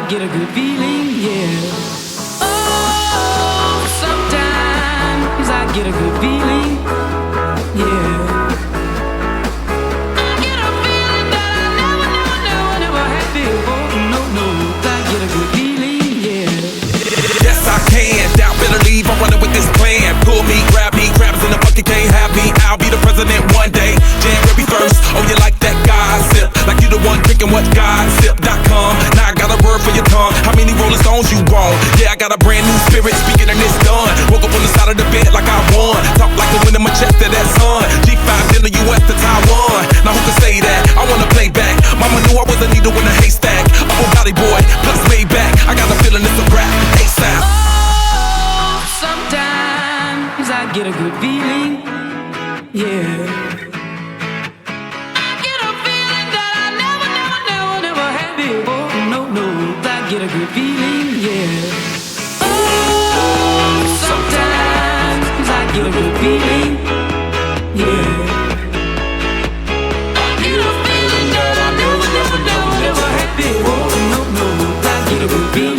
get a good feeling, yeah. Oh, sometimes I get a good feeling, yeah. I get a feeling that I never had before. No, no, I get a good feeling, yeah. Yes, I can. Doubt, better leave. I'm running with this plan. Pull me, grab me, crabs in the bucket can't have me. I'll be the president one day. January 1st. Oh, you like that gossip? Like you the one drinking what gossip.com. Now I got a word for your tongue. How many Rolling Stones you want? Yeah, I got a brand new spirit speaking and it's done. Woke up on the side of the bed like I won. Talk like the wind in my chest to that sun. G5 in the US to Taiwan. Now who can say that? I wanna play back. Mama knew I was a needle in a haystack. I'm a body boy, plus way back. I got a feeling it's a rap. ASAP. Oh, sometimes I get a good feeling, yeah. Get a good feeling, yeah. Oh, sometimes I get a good feeling, yeah. I get a feeling that I never had before. No, no, I get a good feeling.